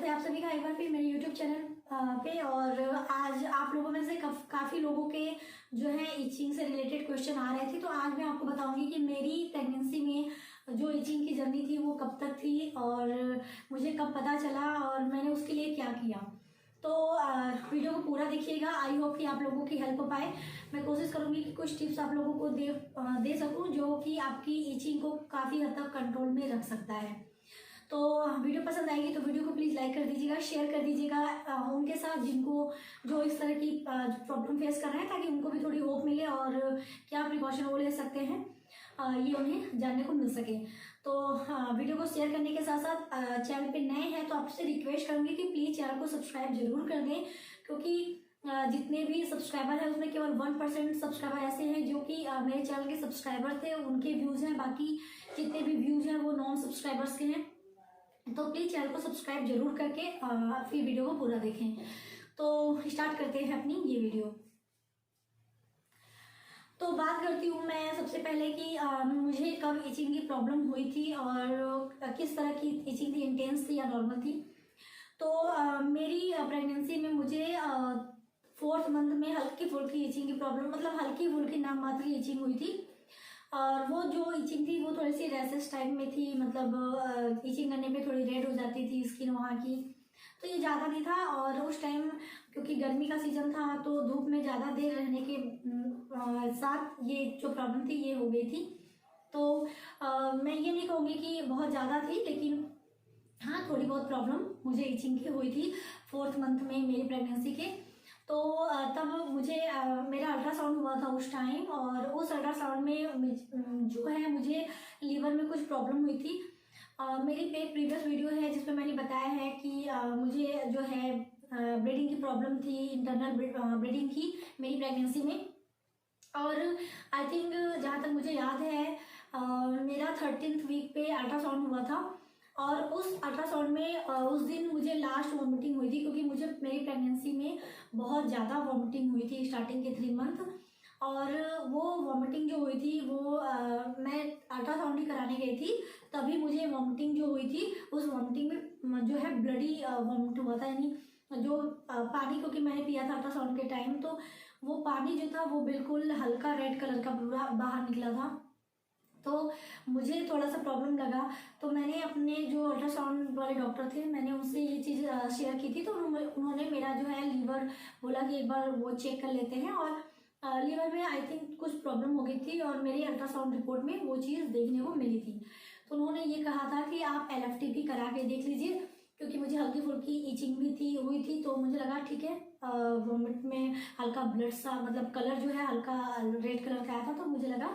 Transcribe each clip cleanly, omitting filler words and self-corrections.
स्वागत है आप सभी का एक बार फिर मेरे YouTube चैनल पे। और आज आप लोगों में से काफ़ी लोगों के जो है इचिंग से रिलेटेड क्वेश्चन आ रहे थे, तो आज मैं आपको बताऊंगी कि मेरी प्रेगनेंसी में जो इचिंग की जर्नी थी वो कब तक थी और मुझे कब पता चला और मैंने उसके लिए क्या किया। तो वीडियो को पूरा देखिएगा। आई होप कि आप लोगों की हेल्प हो पाए। मैं कोशिश करूंगी कि कुछ टिप्स आप लोगों को दे सकूं जो कि आपकी इचिंग को काफ़ी हद तक कंट्रोल में रख सकता है। तो वीडियो पसंद आएगी तो वीडियो को प्लीज़ लाइक कर दीजिएगा, शेयर कर दीजिएगा उनके साथ जिनको जो इस तरह की प्रॉब्लम फेस कर रहे हैं, ताकि उनको भी थोड़ी होप मिले और क्या प्रिकॉशन वो ले सकते हैं ये उन्हें जानने को मिल सके। तो वीडियो को शेयर करने के साथ साथ चैनल पे नए हैं तो आपसे रिक्वेस्ट करूँगी कि प्लीज़ चैनल को सब्सक्राइब जरूर कर दें, क्योंकि जितने भी सब्सक्राइबर हैं उसमें केवल 1% सब्सक्राइबर ऐसे हैं जो कि मेरे चैनल के सब्सक्राइबर थे, उनके व्यूज़ हैं। बाकी जितने भी व्यूज़ हैं वो नॉन सब्सक्राइबर्स के हैं। तो प्लीज़ चैनल को सब्सक्राइब जरूर करके फिर वीडियो को पूरा देखें। तो स्टार्ट करते हैं अपनी ये वीडियो। तो बात करती हूँ मैं सबसे पहले कि मुझे कब इचिंग की प्रॉब्लम हुई थी और किस तरह की इचिंग थी, इंटेंस थी या नॉर्मल थी। तो मेरी प्रेगनेंसी में मुझे 4th मंथ में हल्की फुल्की इचिंग की प्रॉब्लम, मतलब हल्की फुल्की नाम मात्र की इचिंग हुई थी। और वो जो इचिंग थी वो थोड़ी सी रैशेस टाइप में थी, मतलब इचिंग करने पे थोड़ी रेड हो जाती थी स्किन वहाँ की। तो ये ज़्यादा नहीं था और उस टाइम क्योंकि गर्मी का सीजन था तो धूप में ज़्यादा देर रहने के साथ ये जो प्रॉब्लम थी ये हो गई थी। तो मैं ये नहीं कहूँगी कि बहुत ज़्यादा थी, लेकिन हाँ थोड़ी बहुत प्रॉब्लम मुझे इचिंग की हुई थी 4th मंथ में मेरी प्रेगनेंसी के। तो तब मुझे मेरा अल्ट्रासाउंड हुआ था उस टाइम, और उस अल्ट्रासाउंड में जो है मुझे लीवर में कुछ प्रॉब्लम हुई थी। मेरी एक प्रीवियस वीडियो है जिसमें मैंने बताया है कि मुझे जो है ब्लीडिंग की प्रॉब्लम थी, इंटरनल ब्लीडिंग की मेरी प्रेगनेंसी में। और आई थिंक जहाँ तक मुझे याद है मेरा 13th वीक पे अल्ट्रासाउंड हुआ था, और उस अल्ट्रासाउंड में उस दिन मुझे लास्ट वॉमिटिंग हुई थी, क्योंकि मुझे मेरी प्रेगनेंसी में बहुत ज़्यादा वॉमिटिंग हुई थी स्टार्टिंग के 3 मंथ। और वो वॉमिटिंग जो हुई थी वो मैं अल्ट्रासाउंड ही कराने गई थी, तभी मुझे वॉमिटिंग जो हुई थी उस वॉमिटिंग में जो है ब्लडी वॉमिट हुआ था। यानी जो पानी क्योंकि मैंने पिया था अल्ट्रासाउंड के टाइम, तो वो पानी जो था वो बिल्कुल हल्का रेड कलर का पूरा बाहर निकला था। तो मुझे थोड़ा सा प्रॉब्लम लगा, तो मैंने अपने जो अल्ट्रासाउंड वाले डॉक्टर थे मैंने उनसे ये चीज़ शेयर की थी। तो उन्होंने मेरा जो है लीवर बोला कि एक बार वो चेक कर लेते हैं, और लीवर में आई थिंक कुछ प्रॉब्लम हो गई थी और मेरी अल्ट्रासाउंड रिपोर्ट में वो चीज़ देखने को मिली थी। तो उन्होंने ये कहा था कि आप LFT भी करा के देख लीजिए, क्योंकि मुझे हल्की फुल्की इचिंग भी हुई थी। तो मुझे लगा ठीक है, वोमिट में हल्का ब्लड सा, मतलब कलर जो है हल्का रेड कलर का आया था, तो मुझे लगा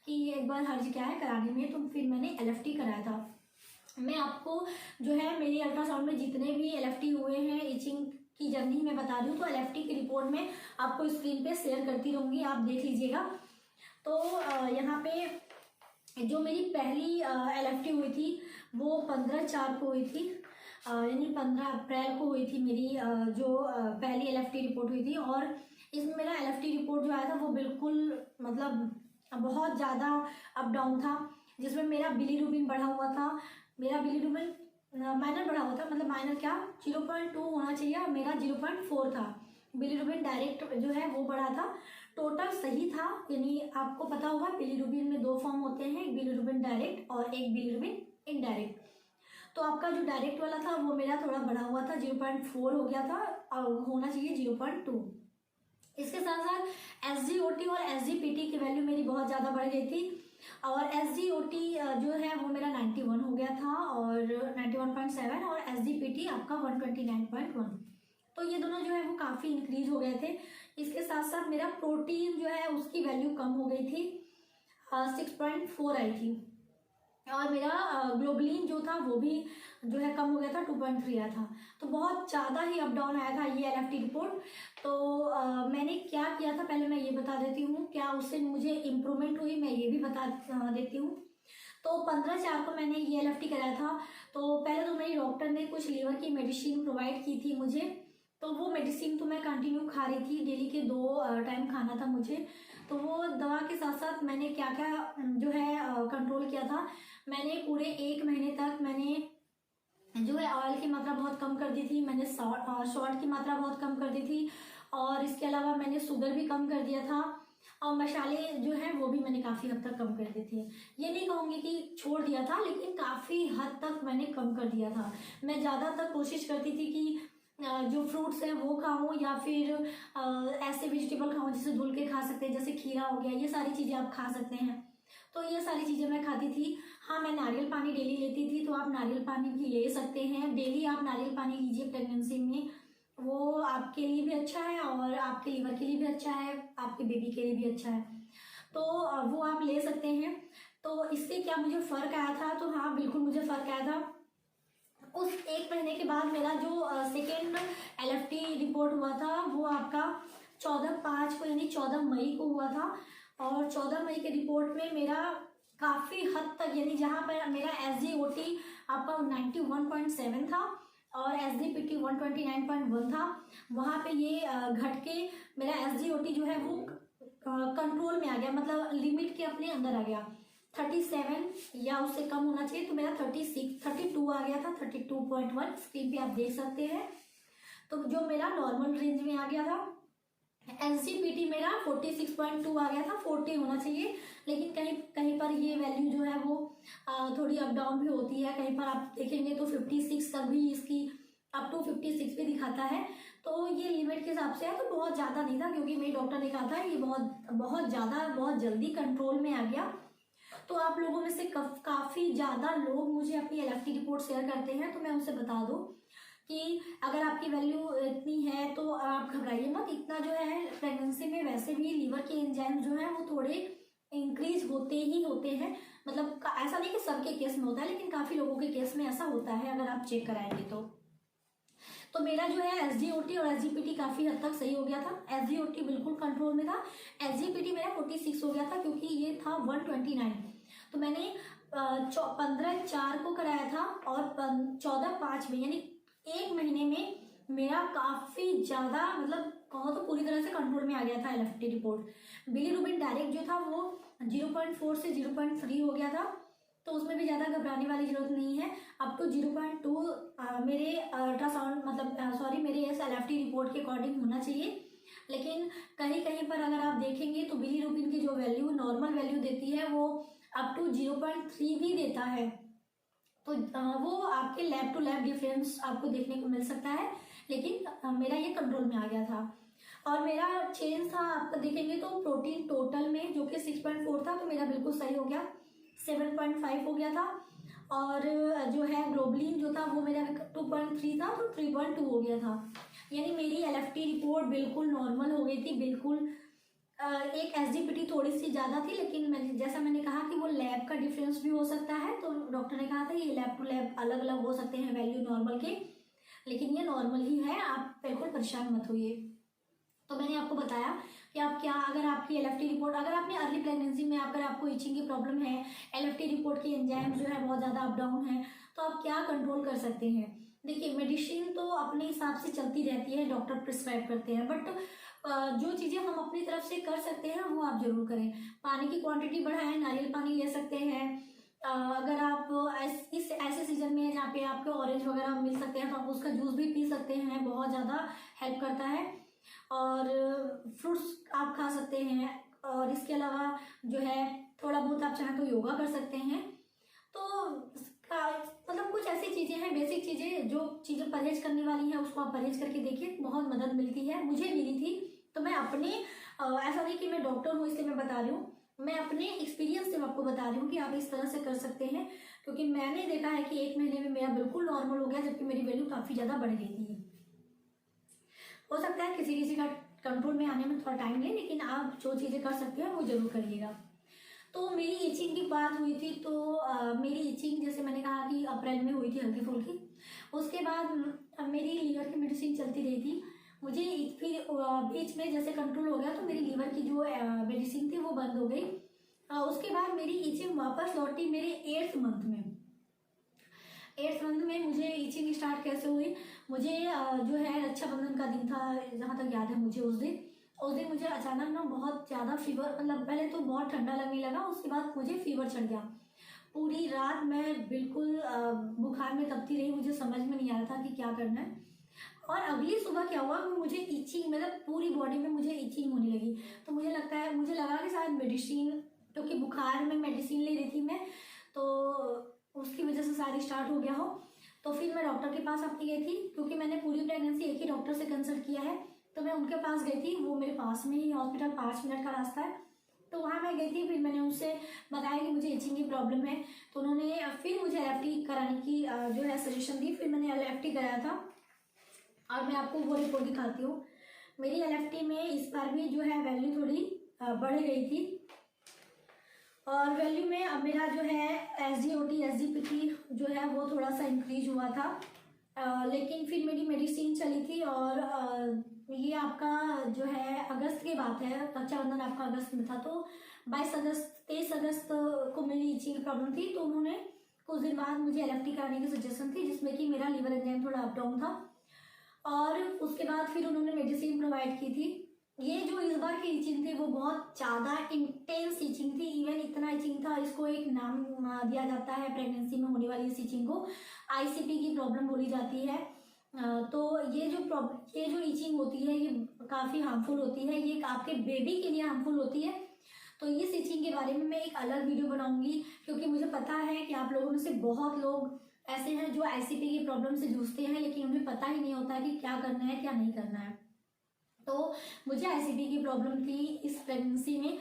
कि एक बार हर्ज क्या है कराने में। तो फिर मैंने LFT कराया था। मैं आपको जो है मेरी अल्ट्रासाउंड में जितने भी LFT हुए हैं इचिंग की जर्नी में बता रही हूँ, तो LFT की रिपोर्ट में आपको स्क्रीन पे शेयर करती रहूँगी, आप देख लीजिएगा। तो यहाँ पे जो मेरी पहली LFT हुई थी वो 15/4 को हुई थी, यानी 15 अप्रैल को हुई थी मेरी जो पहली LFT रिपोर्ट हुई थी। और इसमें मेरा LFT रिपोर्ट जो आया था वो बिल्कुल मतलब बहुत ज़्यादा अप डाउन था, जिसमें मेरा बिलीरुबिन बढ़ा हुआ था। मेरा बिलीरुबिन माइनर बढ़ा हुआ था, मतलब माइनर क्या 0.2 होना चाहिए, मेरा 0.4 था। बिलीरुबिन डायरेक्ट जो है वो बढ़ा था, टोटल सही था। यानी आपको पता होगा बिलीरुबिन में 2 फॉर्म होते हैं, एक बिलीरुबिन डायरेक्ट और एक बिलीरुबिन इनडायरेक्ट। तो आपका जो डायरेक्ट वाला था वो मेरा थोड़ा बढ़ा हुआ था, 0.4 हो गया था, होना चाहिए 0.2। इसके साथ साथ SGOT और SGPT की वैल्यू मेरी बहुत ज़्यादा बढ़ गई थी, और SGOT जो है वो मेरा 91 हो गया था और 91.7, और SGPT आपका 129.1। तो ये दोनों जो है वो काफ़ी इंक्रीज हो गए थे। इसके साथ साथ मेरा प्रोटीन जो है उसकी वैल्यू कम हो गई थी, 6.4 आई थी, और मेरा ग्लोबुलिन जो था वो भी जो है कम हो गया था, 2.3 आया था। तो बहुत ज़्यादा ही अप डाउन आया था ये LFT रिपोर्ट। तो मैंने क्या किया था पहले मैं ये बता देती हूँ, क्या उससे मुझे इम्प्रूवमेंट हुई मैं ये भी बता देती हूँ। तो 15/4 को मैंने ये LFT कराया था। तो पहले तो मेरी डॉक्टर ने कुछ लीवर की मेडिसिन प्रोवाइड की थी मुझे, तो वो मेडिसिन तो मैं कंटिन्यू खा रही थी, डेली के 2 टाइम खाना था मुझे। तो वो दवा के साथ साथ मैंने क्या क्या जो है कंट्रोल किया था। मैंने पूरे 1 महीने तक मैंने जो है ऑयल की मात्रा मात्रा बहुत कम कर दी थी, मैंने सॉल्ट की मात्रा बहुत कम कर दी थी, और इसके अलावा मैंने शुगर भी कम कर दिया था, और मसाले जो हैं वो भी मैंने काफ़ी हद तक कम कर दिए थे। ये नहीं कहूँगी कि छोड़ दिया था, लेकिन काफ़ी हद तक मैंने कम कर दिया था। मैं ज़्यादातर कोशिश करती थी कि जो फ्रूट्स हैं वो खाऊं, या फिर ऐसे वेजिटेबल खाऊं जिसे धुल के खा सकते हैं, जैसे खीरा हो गया, ये सारी चीज़ें आप खा सकते हैं। तो ये सारी चीज़ें मैं खाती थी। हाँ, मैं नारियल पानी डेली लेती थी, तो आप नारियल पानी भी ले सकते हैं। डेली आप नारियल पानी लीजिए प्रेगनेंसी में, वो आपके लिए भी अच्छा है और आपके लीवर के लिए भी अच्छा है, आपके बेबी के लिए भी अच्छा है, तो वो आप ले सकते हैं। तो इससे क्या मुझे फ़र्क आया था, तो हाँ बिल्कुल मुझे फ़र्क आया था। उस 1 महीने के बाद मेरा जो सेकेंड LFT रिपोर्ट हुआ था वो आपका 14/5 को यानी 14 मई को हुआ था, और 14 मई के रिपोर्ट में मेरा काफ़ी हद तक, यानी जहाँ पर मेरा SGOT आपका 91.7 था और SGPT 129.1 था, वहाँ पे ये घट के मेरा SGOT जो है वो कंट्रोल में आ गया, मतलब लिमिट के अपने अंदर आ गया। 37 या उससे कम होना चाहिए, तो मेरा 32 आ गया था, 32.1 स्क्रीन पे आप देख सकते हैं। तो जो मेरा नॉर्मल रेंज में आ गया था। SGPT मेरा 46.2 आ गया था, 40 होना चाहिए, लेकिन कहीं कहीं पर ये वैल्यू जो है वो थोड़ी अप डाउन भी होती है। कहीं पर आप देखेंगे तो 56 तक भी इसकी अप टू 56 भी दिखाता है। तो ये लिमिट के हिसाब से है, तो बहुत ज़्यादा नहीं था, क्योंकि मेरे डॉक्टर ने कहा था ये बहुत ज़्यादा बहुत जल्दी कंट्रोल में आ गया। तो आप लोगों में से काफ़ी ज़्यादा लोग मुझे अपनी LFT रिपोर्ट शेयर करते हैं, तो मैं उनसे बता दूं कि अगर आपकी वैल्यू इतनी है तो आप घबराइए मत। इतना जो है प्रेगनेंसी में वैसे भी लीवर के एंजाइम जो है वो थोड़े इंक्रीज होते ही होते हैं, मतलब ऐसा नहीं कि सबके केस में होता है, लेकिन काफ़ी लोगों के केस में ऐसा होता है अगर आप चेक कराएंगे तो मेरा जो है SGOT और SGPT काफ़ी हद तक सही हो गया था। SGOT बिल्कुल कंट्रोल में था, SGPT मेरा 46 हो गया था, क्योंकि ये था 129। तो मैंने 15/4 को कराया था, और 14/5 में यानी 1 महीने में मेरा काफ़ी ज़्यादा, मतलब कहो तो पूरी तरह से कंट्रोल में आ गया था LFT रिपोर्ट। बिलीरुबिन डायरेक्ट जो था वो 0.4 से 0.3 हो गया था, तो उसमें भी ज़्यादा घबराने वाली जरूरत नहीं है। अब तो 0.2 मेरे अल्ट्रासाउंड मतलब सॉरी मेरे इस LFT रिपोर्ट के अकॉर्डिंग होना चाहिए। लेकिन कहीं कहीं पर अगर आप देखेंगे तो बिलीरुबिन की जो वैल्यू नॉर्मल वैल्यू देती है वो अप टू 0.3 भी देता है, तो वो आपके लैब टू लैब डिफरेंस आपको देखने को मिल सकता है। लेकिन मेरा ये कंट्रोल में आ गया था, और मेरा चेंज था आपका देखेंगे तो प्रोटीन टोटल में जो कि 6.4 था, तो मेरा बिल्कुल सही हो गया, 7.5 हो गया था। और जो है ग्लोबुलिन जो था वो मेरा 2.3 था, तो 3.2 हो गया था। यानी मेरी LFT रिपोर्ट बिल्कुल नॉर्मल हो गई थी, बिल्कुल। एक SGPT थोड़ी सी ज़्यादा थी, लेकिन जैसा मैंने कहा कि वो लैब का डिफरेंस भी हो सकता है, तो डॉक्टर ने कहा था ये लैब टू लैब अलग अलग हो सकते हैं वैल्यू नॉर्मल के, लेकिन ये नॉर्मल ही है, आप बिल्कुल परेशान मत होइए। तो मैंने आपको बताया कि आप क्या, अगर आपकी LFT रिपोर्ट, अगर आपने अर्ली प्रेगनेंसी में अगर आपको इचिंग की प्रॉब्लम है, LFT रिपोर्ट की एंजाइम जो है बहुत ज़्यादा अप डाउन है, तो आप क्या कंट्रोल कर सकते हैं। देखिए मेडिसिन तो अपने हिसाब से चलती रहती है, डॉक्टर प्रिस्क्राइब करते हैं, बट जो चीज़ें हम अपनी तरफ से कर सकते हैं वो आप जरूर करें। पानी की क्वांटिटी बढ़ाएं, नारियल पानी ले सकते हैं। अगर आप इस ऐसे सीजन में जहाँ पे आपको ऑरेंज वगैरह मिल सकते हैं तो आप उसका जूस भी पी सकते हैं, बहुत ज़्यादा हेल्प करता है। और फ्रूट्स आप खा सकते हैं, और इसके अलावा जो है थोड़ा बहुत आप चाहें तो योगा कर सकते हैं। तो मतलब कुछ ऐसी चीज़ें हैं, बेसिक चीज़ें, जो चीज़ें परहेज करने वाली हैं उसको आप परहेज करके देखिए, बहुत मदद मिलती है, मुझे मिली थी। तो मैं अपने ऐसा नहीं कि मैं डॉक्टर हूँ इसलिए मैं बता रही हूँ, मैं अपने एक्सपीरियंस से आपको बता रही हूँ कि आप इस तरह से कर सकते हैं, क्योंकि मैंने देखा है कि 1 महीने में मेरा बिल्कुल नॉर्मल हो गया, जबकि मेरी वैल्यू काफ़ी ज़्यादा बढ़ गई थी। हो सकता है किसी किसी का कंट्रोल में आने में थोड़ा टाइम ले, लेकिन आप जो चीज़ें कर सकते हैं वो जरूर करिएगा। तो मेरी इचिंग की बात हुई थी, तो मेरी इचिंग जैसे मैंने कहा कि अप्रैल में हुई थी हल्की फुल्की। उसके बाद मेरी लीवर की मेडिसिन चलती रही थी, मुझे फिर बीच में जैसे कंट्रोल हो गया तो मेरी लीवर की जो मेडिसिन थी वो बंद हो गई। उसके बाद मेरी इचिंग वापस लौटी मेरे 8th मंथ में। 8th मंथ में मुझे इचिंग स्टार्ट कैसे हुई, मुझे जो है रक्षाबंधन का दिन था जहाँ तक याद है मुझे, उस दिन मुझे अचानक ना बहुत ज़्यादा फीवर, मतलब पहले तो बहुत ठंडा लगने लगा, उसके बाद मुझे फीवर चढ़ गया, पूरी रात मैं बिल्कुल बुखार में तपती रही, मुझे समझ में नहीं आ रहा था कि क्या करना है। और अगली सुबह क्या हुआ कि मुझे इचिंग, मतलब पूरी बॉडी में मुझे इचिंग होने लगी। तो मुझे लगा कि शायद मेडिसिन, क्योंकि बुखार में मेडिसिन ले रही थी मैं, तो उसकी वजह से शायद स्टार्ट हो गया हो। तो फिर मैं डॉक्टर के पास अपनी गई थी, क्योंकि मैंने पूरी प्रेगनेंसी एक ही डॉक्टर से कंसल्ट किया है। तो मैं उनके पास गई थी, वो मेरे पास में ही हॉस्पिटल 5 मिनट का रास्ता है। तो वहाँ मैं गई थी, फिर मैंने उनसे बताया कि मुझे इचिंग की प्रॉब्लम है। तो उन्होंने फिर मुझे LFT कराने की जो है सजेशन दी। फिर मैंने LFT कराया था और मैं आपको वो रिपोर्ट दिखाती हूँ। मेरी LFT में इस बार भी जो है वैल्यू थोड़ी बढ़ गई थी, और वैल्यू में अब मेरा जो है SGOT SGPT जो है वो थोड़ा सा इंक्रीज हुआ था। लेकिन फिर मेरी मेडिसिन चली थी, और ये आपका जो है अगस्त की बात है, रक्षाबंधन आपका अगस्त में था। तो 23 अगस्त को मेरी इचिंग की प्रॉब्लम थी। तो उन्होंने कुछ दिन बाद मुझे LFT कराने की सजेशन थी, जिसमें कि मेरा लीवर एंजाइम थोड़ा अप डाउन था। और उसके बाद फिर उन्होंने मेडिसिन प्रोवाइड की थी। ये जो इस बार की इचिंग थी वो बहुत ज़्यादा इंटेंस इचिंग थी। इवन इतना इचिंग था, इसको एक नाम दिया जाता है प्रेगनेंसी में होने वाली इस इचिंग को, ICP की प्रॉब्लम बोली जाती है। तो ये जो इचिंग होती है ये काफ़ी हार्मफुल होती है, ये आपके बेबी के लिए हार्मफुल होती है। तो इस इचिंग के बारे में मैं एक अलग वीडियो बनाऊंगी, क्योंकि मुझे पता है कि आप लोगों में से बहुत लोग ऐसे हैं जो ICP की प्रॉब्लम से जूझते हैं, लेकिन उन्हें पता ही नहीं होता कि क्या करना है क्या नहीं करना है। तो मुझे ICP की प्रॉब्लम थी इस प्रेगनेंसी में।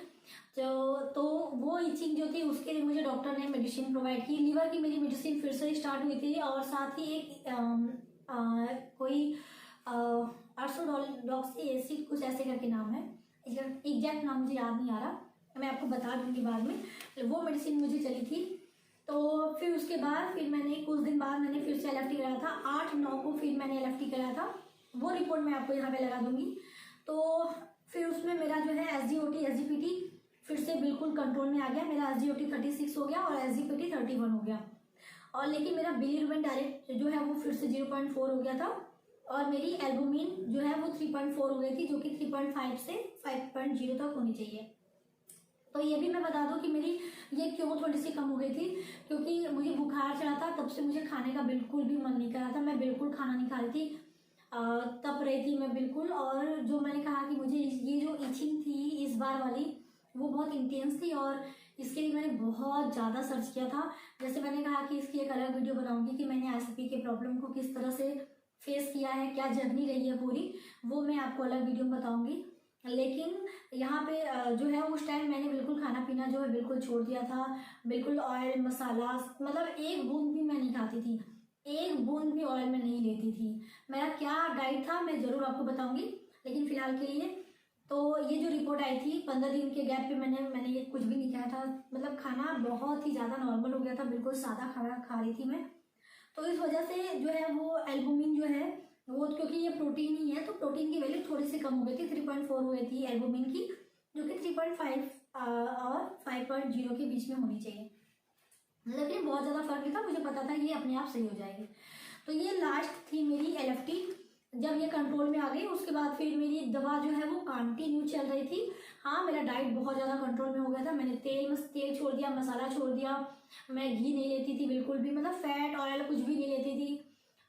तो वो इचिंग जो थी उसके लिए मुझे डॉक्टर ने मेडिसिन प्रोवाइड की। लीवर की मेरी मेडिसिन फिर से स्टार्ट हुई थी, और साथ ही एक कोई अर्सोडॉक्सी एसिड कुछ ऐसे करके नाम है, एग्जैक्ट नाम मुझे याद नहीं आ रहा, मैं आपको बता दूंगी बाद में। वो मेडिसिन मुझे चली थी। तो फिर उसके बाद फिर मैंने कुछ दिन बाद मैंने फिर से LFT कराया था, 8/9 को फिर मैंने LFT कराया था। वो रिपोर्ट मैं आपको यहाँ पे लगा दूंगी। तो फिर उसमें मेरा जो है SGOT SGPT फिर से बिल्कुल कंट्रोल में आ गया। मेरा SGOT 36 हो गया और SGPT 31 हो गया। और लेकिन मेरा बिलीरुबिन डायरेक्ट जो है वो फिर से 0.4 हो गया था, और मेरी एल्बुमिन जो है वो 3.4 हो गई थी, जो कि 3.5 से 5.0 तक होनी चाहिए। तो ये भी मैं बता दूं कि मेरी ये क्यों थोड़ी सी कम हो गई थी, क्योंकि मुझे बुखार चढ़ा था, तब से मुझे खाने का बिल्कुल भी मन नहीं कर रहा था। मैं बिल्कुल खाना नहीं खा रही थी, तप रही थी मैं बिल्कुल। और जो मैंने कहा कि मुझे ये जो इचिंग थी इस बार वाली वो बहुत इंटेंस थी, और इसके लिए मैंने बहुत ज़्यादा सर्च किया था। जैसे मैंने कहा कि इसकी एक अलग वीडियो बनाऊंगी कि मैंने ICP के प्रॉब्लम को किस तरह से फेस किया है, क्या जर्नी रही है पूरी, वो मैं आपको अलग वीडियो में बताऊंगी। लेकिन यहाँ पे जो है उस टाइम मैंने बिल्कुल खाना पीना जो है बिल्कुल छोड़ दिया था। बिल्कुल ऑयल मसाला, मतलब एक बूंद भी मैं नहीं खाती थी, एक बूंद भी ऑयल में नहीं लेती थी। मेरा क्या डाइट था मैं ज़रूर आपको बताऊंगी, लेकिन फिलहाल के लिए तो ये जो रिपोर्ट आई थी 15 दिन के गैप पे मैंने ये कुछ भी नहीं खाया था। मतलब खाना बहुत ही ज़्यादा नॉर्मल हो गया था, बिल्कुल सादा खाना खा रही थी मैं। तो इस वजह से जो है वो एल्बुमिन जो है वो, क्योंकि ये प्रोटीन ही है तो प्रोटीन की वैल्यू थोड़ी सी कम हो गई थी, 3.4 हो गई थी एल्बुमिन की, जो कि 3.5 और 5.0 के बीच में होनी चाहिए। लेकिन बहुत ज़्यादा फर्क नहीं था, मुझे पता था ये अपने आप सही हो जाएगी। तो ये लास्ट थी मेरी LFT। जब ये कंट्रोल में आ गई उसके बाद फिर मेरी दवा जो है वो कंटिन्यू चल रही थी। हाँ, मेरा डाइट बहुत ज़्यादा कंट्रोल में हो गया था। मैंने तेल छोड़ दिया, मसाला छोड़ दिया, मैं घी नहीं लेती थी बिल्कुल भी, मतलब फैट ऑयल कुछ भी नहीं लेती थी,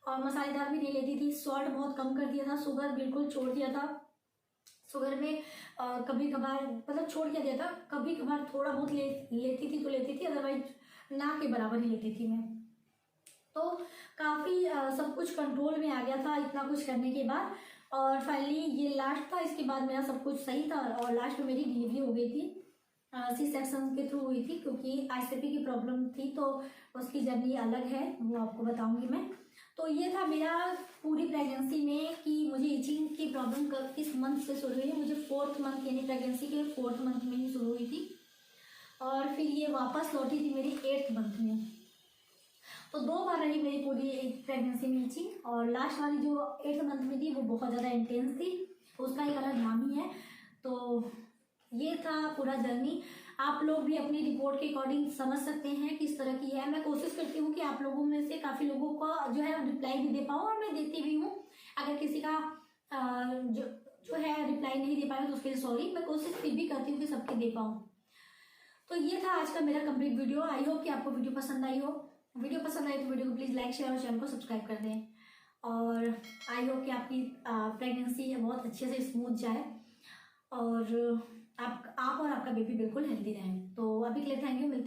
और मसालेदार भी नहीं लेती थी। सॉल्ट बहुत कम कर दिया था, शुगर बिल्कुल छोड़ दिया था। शुगर में कभी कभार मतलब छोड़ दिया था, कभी कभार थोड़ा बहुत लेती थी तो लेती थी, अदरवाइज ना के बराबर ही लेती थी मैं। तो काफ़ी सब कुछ कंट्रोल में आ गया था इतना कुछ करने के बाद। और फाइनली ये लास्ट था, इसके बाद मेरा सब कुछ सही था, और लास्ट में मेरी डिलीवरी हो गई थी। C सेक्शन के थ्रू हुई थी, क्योंकि ICP की प्रॉब्लम थी तो उसकी जर्नी अलग है, वो आपको बताऊंगी मैं। तो ये था मेरा पूरी प्रेगनेंसी में कि मुझे इचिंग की प्रॉब्लम किस मंथ से शुरू हुई है। मुझे 4th मंथ यानी प्रेगनेंसी के 4th मंथ में ही शुरू हुई थी, और फिर ये वापस लौटी थी मेरी 8th मंथ में। तो 2 बार रही मेरी पूरी प्रेगनेंसी में इचिंग, और लास्ट वाली जो 8th मंथ में थी वो बहुत ज़्यादा इंटेंस थी, उसका एक अलग नाम ही है। तो ये था पूरा जर्नी। आप लोग भी अपनी रिपोर्ट के अकॉर्डिंग समझ सकते हैं किस तरह की है। मैं कोशिश करती हूँ कि आप लोगों में से काफ़ी लोगों का जो है रिप्लाई भी दे पाऊँ, और मैं देती भी हूँ। अगर किसी का जो है रिप्लाई नहीं दे पाया तो उसके लिए सॉरी, मैं कोशिश फिर भी करती हूँ कि सबके दे पाऊँ। तो ये था आज का मेरा कंप्लीट वीडियो। आई होप कि आपको वीडियो पसंद आई हो। वीडियो पसंद आई तो वीडियो को प्लीज़ लाइक शेयर और चैनल को सब्सक्राइब कर दें। और आई होप कि आपकी प्रेगनेंसी बहुत अच्छे से स्मूथ जाए और आप और आपका बेबी बिल्कुल हेल्दी रहें। तो अभी के लिए थैंक यू। मिलते हैं